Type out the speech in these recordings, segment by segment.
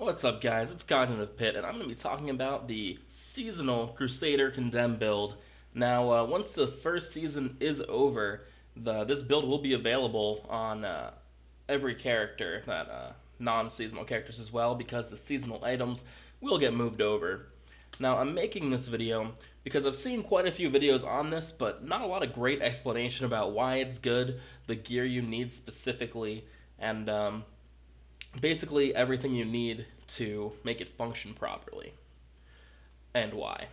What's up, guys? It's CognitivePit, and I'm going to be talking about the seasonal Crusader Condemn build. Now, once the first season is over, this build will be available on every character, non-seasonal characters as well, because the seasonal items will get moved over. Now, I'm making this video because I've seen quite a few videos on this, but not a lot of great explanation about why it's good, the gear you need specifically, and basically everything you need to make it function properly, and why.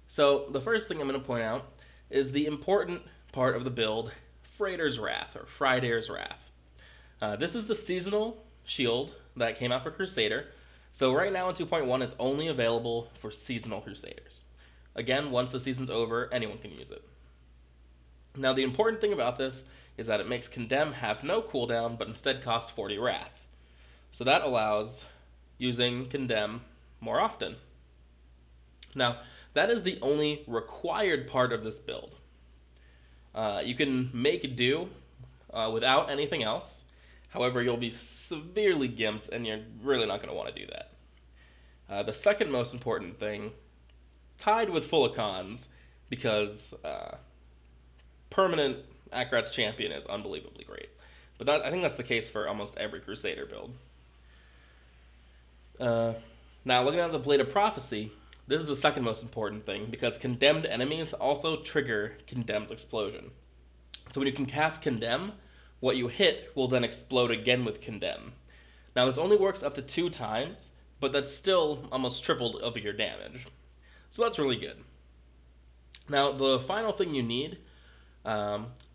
So the first thing I'm going to point out is the important part of the build, Freighter's Wrath, or Freighter's Wrath. This is the seasonal shield that came out for Crusader. So right now in 2.1 it's only available for seasonal Crusaders. Again, once the season's over, anyone can use it. Now the important thing about this is that it makes Condemn have no cooldown, but instead cost 40 Wrath. So that allows using Condemn more often. Now, that is the only required part of this build. You can make do without anything else. However, you'll be severely gimped, and you're really not going to want to do that. The second most important thing, tied with full of cons, because permanent Akarat's champion is unbelievably great. But I think that's the case for almost every Crusader build. Now, looking at the Blade of Prophecy, this is the second most important thing, because condemned enemies also trigger Condemned Explosion. So when you can cast Condemn, what you hit will then explode again with Condemn. Now, this only works up to 2 times, but that's still almost tripled of your damage. So that's really good. Now, the final thing you need,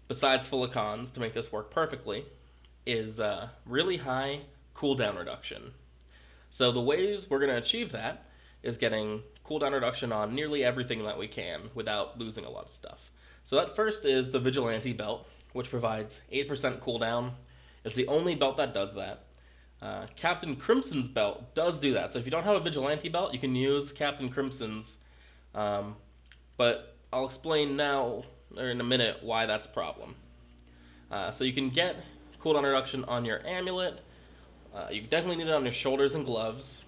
besides full of cons to make this work perfectly, is really high cooldown reduction. So the ways we're going to achieve that is getting cooldown reduction on nearly everything that we can without losing a lot of stuff. So that first is the Vigilante belt, which provides 8% cooldown. It's the only belt that does that. Captain Crimson's belt does do that. So if you don't have a Vigilante belt, you can use Captain Crimson's, but I'll explain now, or in a minute, why that's a problem. So you can get cooldown reduction on your amulet. You definitely need it on your shoulders and gloves.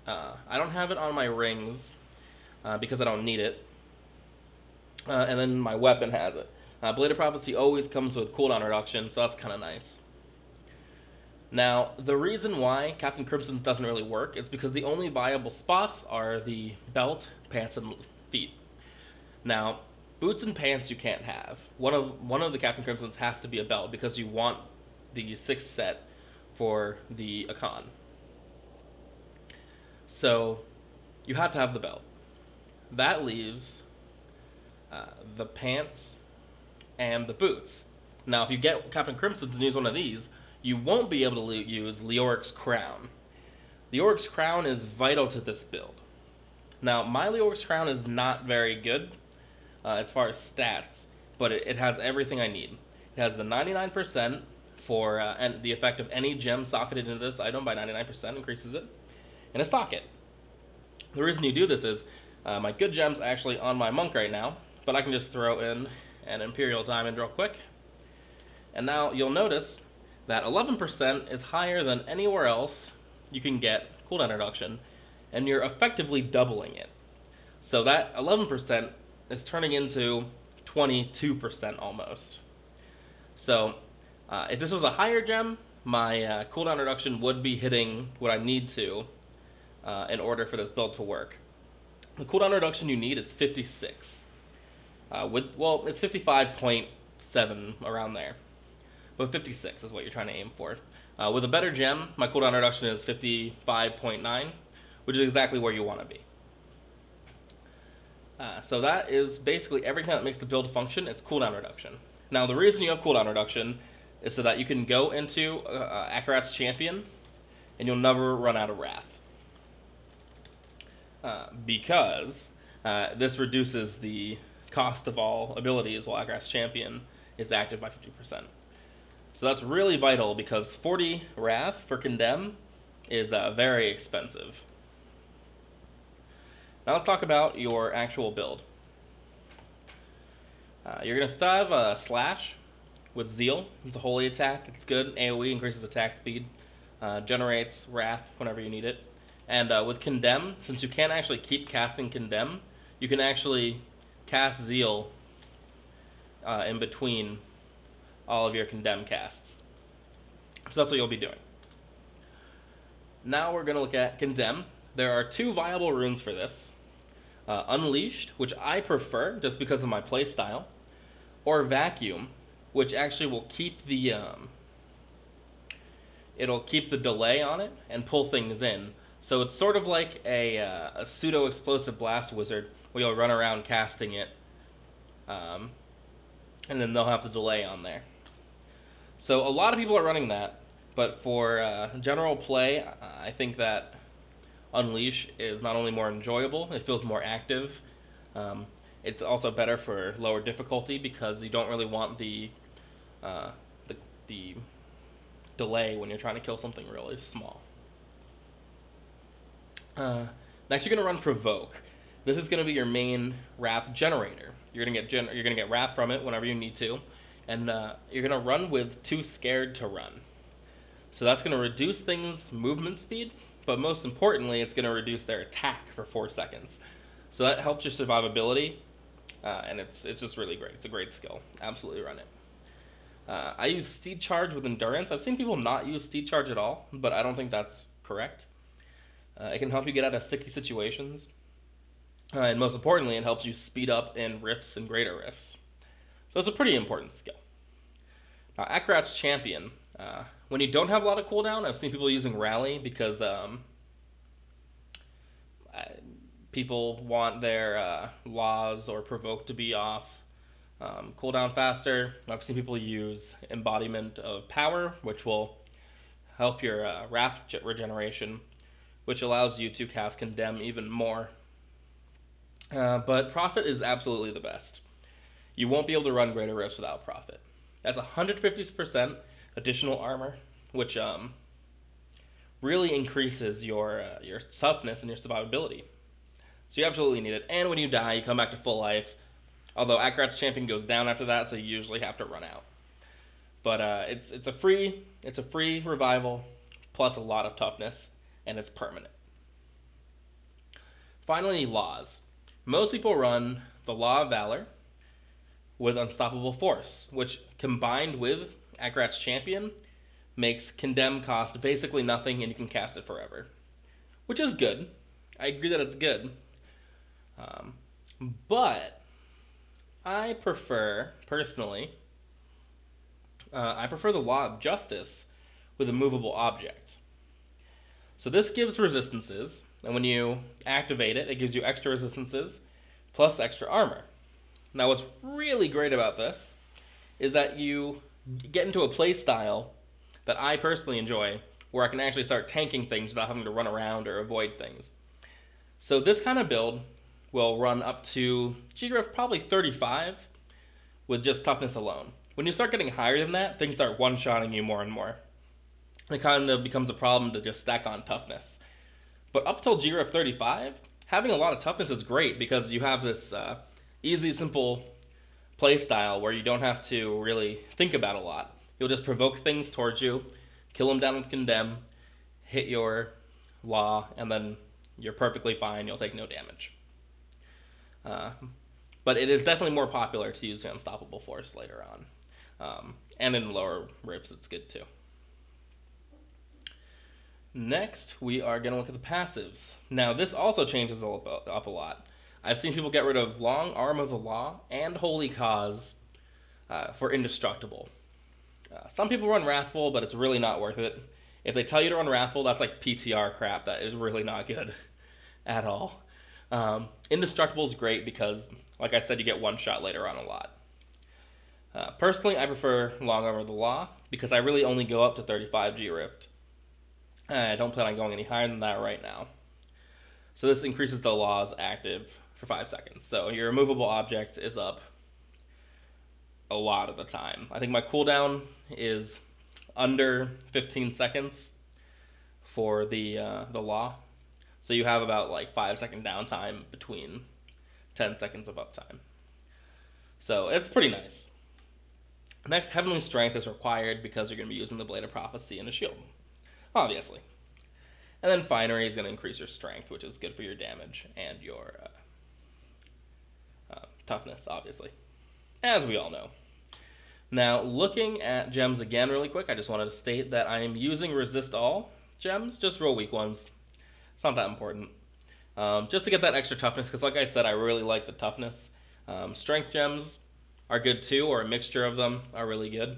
I don't have it on my rings because I don't need it. And then my weapon has it. Blade of Prophecy always comes with cooldown reduction, so that's kind of nice. Now, the reason why Captain Crimson's doesn't really work is because the only viable spots are the belt, pants, and feet. Now, boots and pants you can't have. One of the Captain Crimson's has to be a belt because you want the 6th set for the Akon. So you have to have the belt. That leaves the pants and the boots. Now if you get Captain Crimson's and use one of these, you won't be able to use Leoric's Crown. Leoric's Crown is vital to this build. Now my Leoric's Crown is not very good as far as stats, but it has everything I need. It has the 99% for and the effect of any gem socketed into this item by 99%, increases it, in a socket. The reason you do this is my good gem's actually on my monk right now, but I can just throw in an Imperial Diamond real quick. And now you'll notice that 11% is higher than anywhere else you can get cooldown reduction, and you're effectively doubling it. So that 11% is turning into 22% almost. So if this was a higher gem, my cooldown reduction would be hitting what I need to in order for this build to work. The cooldown reduction you need is 56. It's 55.7 around there, but 56 is what you're trying to aim for. With a better gem, my cooldown reduction is 55.9, which is exactly where you want to be. So that is basically everything that makes the build function. It's cooldown reduction. Now the reason you have cooldown reduction is so that you can go into Akarat's champion and you'll never run out of Wrath. Because this reduces the cost of all abilities while Akarat's champion is active by 50%. So that's really vital because 40 Wrath for Condemn is very expensive. Now let's talk about your actual build. You're going to still have Slash with Zeal. It's a holy attack. It's good. AoE increases attack speed. Generates Wrath whenever you need it. And with Condemn, since you can't actually keep casting Condemn, you can actually cast Zeal in between all of your Condemn casts. So that's what you'll be doing. Now we're going to look at Condemn. There are 2 viable runes for this. Unleashed, which I prefer just because of my playstyle, or Vacuum, which actually will keep the it'll keep the delay on it and pull things in. So it's sort of like a pseudo-explosive blast wizard where you'll run around casting it, and then they'll have the delay on there. So a lot of people are running that, but for general play, I think that Unleash is not only more enjoyable, it feels more active. It's also better for lower difficulty because you don't really want the delay when you're trying to kill something really small. Next, you're going to run Provoke. This is going to be your main Wrath generator. You're going to get Wrath from it whenever you need to, and you're going to run with Too Scared to Run. So that's going to reduce things' movement speed, but most importantly, it's going to reduce their attack for 4 seconds. So that helps your survivability, and it's just really great. It's a great skill. Absolutely run it. I use Steed Charge with Endurance. I've seen people not use Steed Charge at all, but I don't think that's correct. It can help you get out of sticky situations. And most importantly, it helps you speed up in rifts and greater rifts. So it's a pretty important skill. Now, Akarat's Champion. When you don't have a lot of cooldown, I've seen people using Rally because people want their Laws or Provoke to be off cooldown faster. I've seen people use Embodiment of Power, which will help your Wrath regeneration, which allows you to cast Condemn even more. But Prophet is absolutely the best. You won't be able to run Greater Rifts without Prophet. That's 150% additional armor, which really increases your toughness and your survivability. So you absolutely need it. And when you die, you come back to full life. Although Akarat's Champion goes down after that, so you usually have to run out. But it's a free revival plus a lot of toughness, and it's permanent. Finally, Laws. Most people run the Law of Valor with Unstoppable Force, which combined with Akarat's Champion makes Condemn cost basically nothing, and you can cast it forever, which is good. I agree that it's good, but I prefer, personally, I prefer the Law of Justice with a movable object. So this gives resistances, and when you activate it, it gives you extra resistances plus extra armor. Now what's really great about this is that you get into a play style that I personally enjoy, where I can actually start tanking things without having to run around or avoid things. So this kind of build will run up to GRF probably 35 with just toughness alone. When you start getting higher than that, things start one-shotting you more and more. It kind of becomes a problem to just stack on toughness. But up till GRF 35, having a lot of toughness is great because you have this easy, simple play style where you don't have to really think about a lot. You'll just provoke things towards you, kill them down with Condemn, hit your Law, and then you're perfectly fine. You'll take no damage. But it is definitely more popular to use the Unstoppable Force later on. And in lower rifts, it's good too. Next, we are going to look at the passives. Now, this also changes up a lot. I've seen people get rid of Long Arm of the Law and Holy Cause for Indestructible. Some people run Wrathful, but it's really not worth it. If they tell you to run Wrathful, that's like PTR crap. That is really not good at all. Indestructible is great because, like I said, you get one shot later on a lot. Personally, I prefer Long Arm of the Law because I really only go up to 35 G Rift. I don't plan on going any higher than that right now. So this increases the Law's active for 5 seconds. So your removable object is up a lot of the time. I think my cooldown is under 15 seconds for the Law. So you have about like 5 second downtime between 10 seconds of uptime. So it's pretty nice. Next, Heavenly Strength is required because you're going to be using the Blade of Prophecy and a shield, obviously. And then Finery is going to increase your strength, which is good for your damage and your toughness, obviously, as we all know. Now, looking at gems again really quick, I just wanted to state that I am using Resist All gems, just real weak ones. It's not that important. Just to get that extra toughness, because like I said, I really like the toughness. Strength gems are good too, or a mixture of them are really good.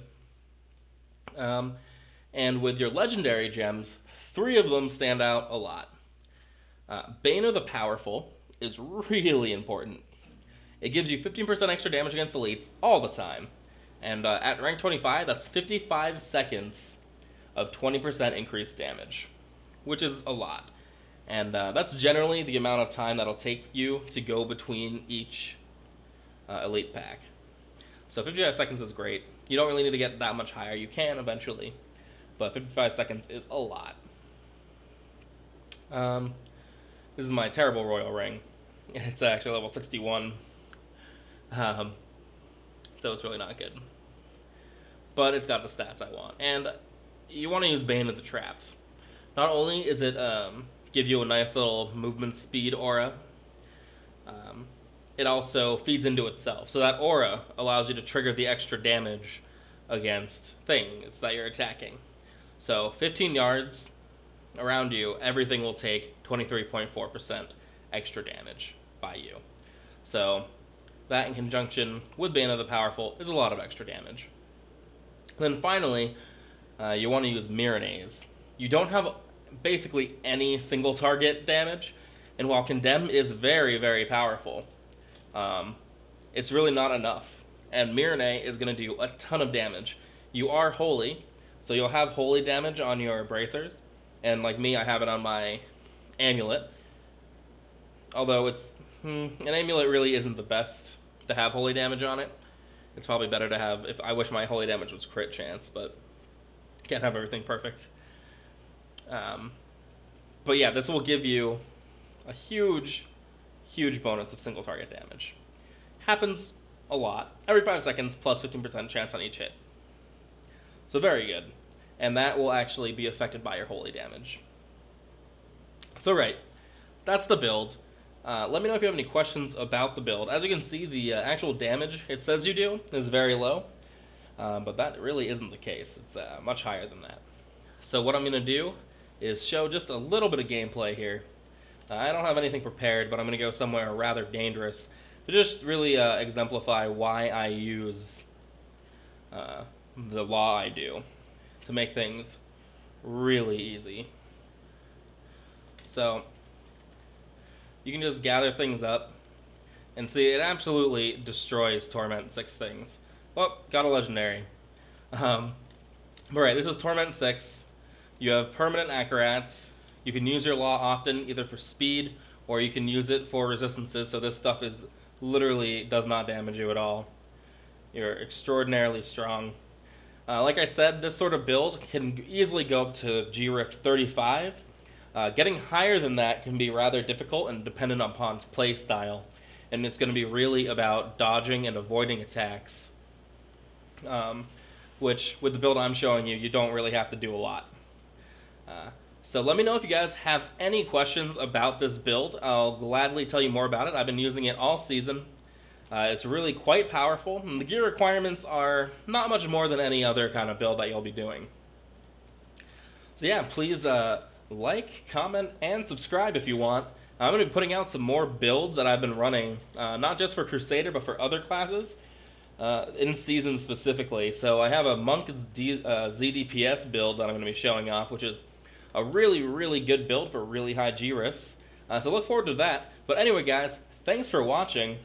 And with your legendary gems, 3 of them stand out a lot. Bane of the Powerful is really important. It gives you 15% extra damage against elites all the time. And at rank 25, that's 55 seconds of 20% increased damage, which is a lot. And that's generally the amount of time that'll take you to go between each elite pack. So 55 seconds is great. You don't really need to get that much higher. You can eventually, but 55 seconds is a lot. This is my terrible royal ring. It's actually level 61. So it's really not good. But it's got the stats I want. And you want to use Bane of the Traps. Not only is it give you a nice little movement speed aura, it also feeds into itself. So that aura allows you to trigger the extra damage against things that you're attacking. So 15 yards around you, everything will take 23.4% extra damage by you. So that in conjunction with Bane of the Powerful is a lot of extra damage. Then finally, you want to use Miranese. You don't have basically any single target damage, and while Condemn is very, very powerful, it's really not enough. And Miranese is going to do a ton of damage. You are holy, so you'll have holy damage on your bracers, and like me, I have it on my amulet. Although it's an amulet really isn't the best to have holy damage on it. It's probably better to have, if I wish my holy damage was crit chance, but can't have everything perfect. But yeah, this will give you a huge, huge bonus of single target damage. Happens a lot. Every 5 seconds, plus 15% chance on each hit. So very good. And that will actually be affected by your holy damage. So right, that's the build. Let me know if you have any questions about the build. As you can see, the actual damage it says you do is very low, but that really isn't the case. It's much higher than that. So what I'm going to do is show just a little bit of gameplay here. I don't have anything prepared, but I'm going to go somewhere rather dangerous to just really exemplify why I use the law I do to make things really easy. So you can just gather things up and see it absolutely destroys Torment 6 things. Well, got a legendary. But right, this is Torment 6. You have permanent Acrorats. You can use your law often either for speed or you can use it for resistances, so this stuff is literally does not damage you at all. You're extraordinarily strong. Like I said, this sort of build can easily go up to G-Rift 35. Getting higher than that can be rather difficult and dependent upon play style, and it's going to be really about dodging and avoiding attacks, which with the build I'm showing you, you don't really have to do a lot. So let me know if you guys have any questions about this build. I'll gladly tell you more about it. I've been using it all season. It's really quite powerful, and the gear requirements are not much more than any other kind of build that you'll be doing. So yeah, please like, comment, and subscribe if you want. I'm going to be putting out some more builds that I've been running, not just for Crusader, but for other classes, in season specifically. So I have a Monk's ZDPS build that I'm going to be showing off, which is a really, really good build for really high G-Rifts. So look forward to that. But anyway, guys, thanks for watching,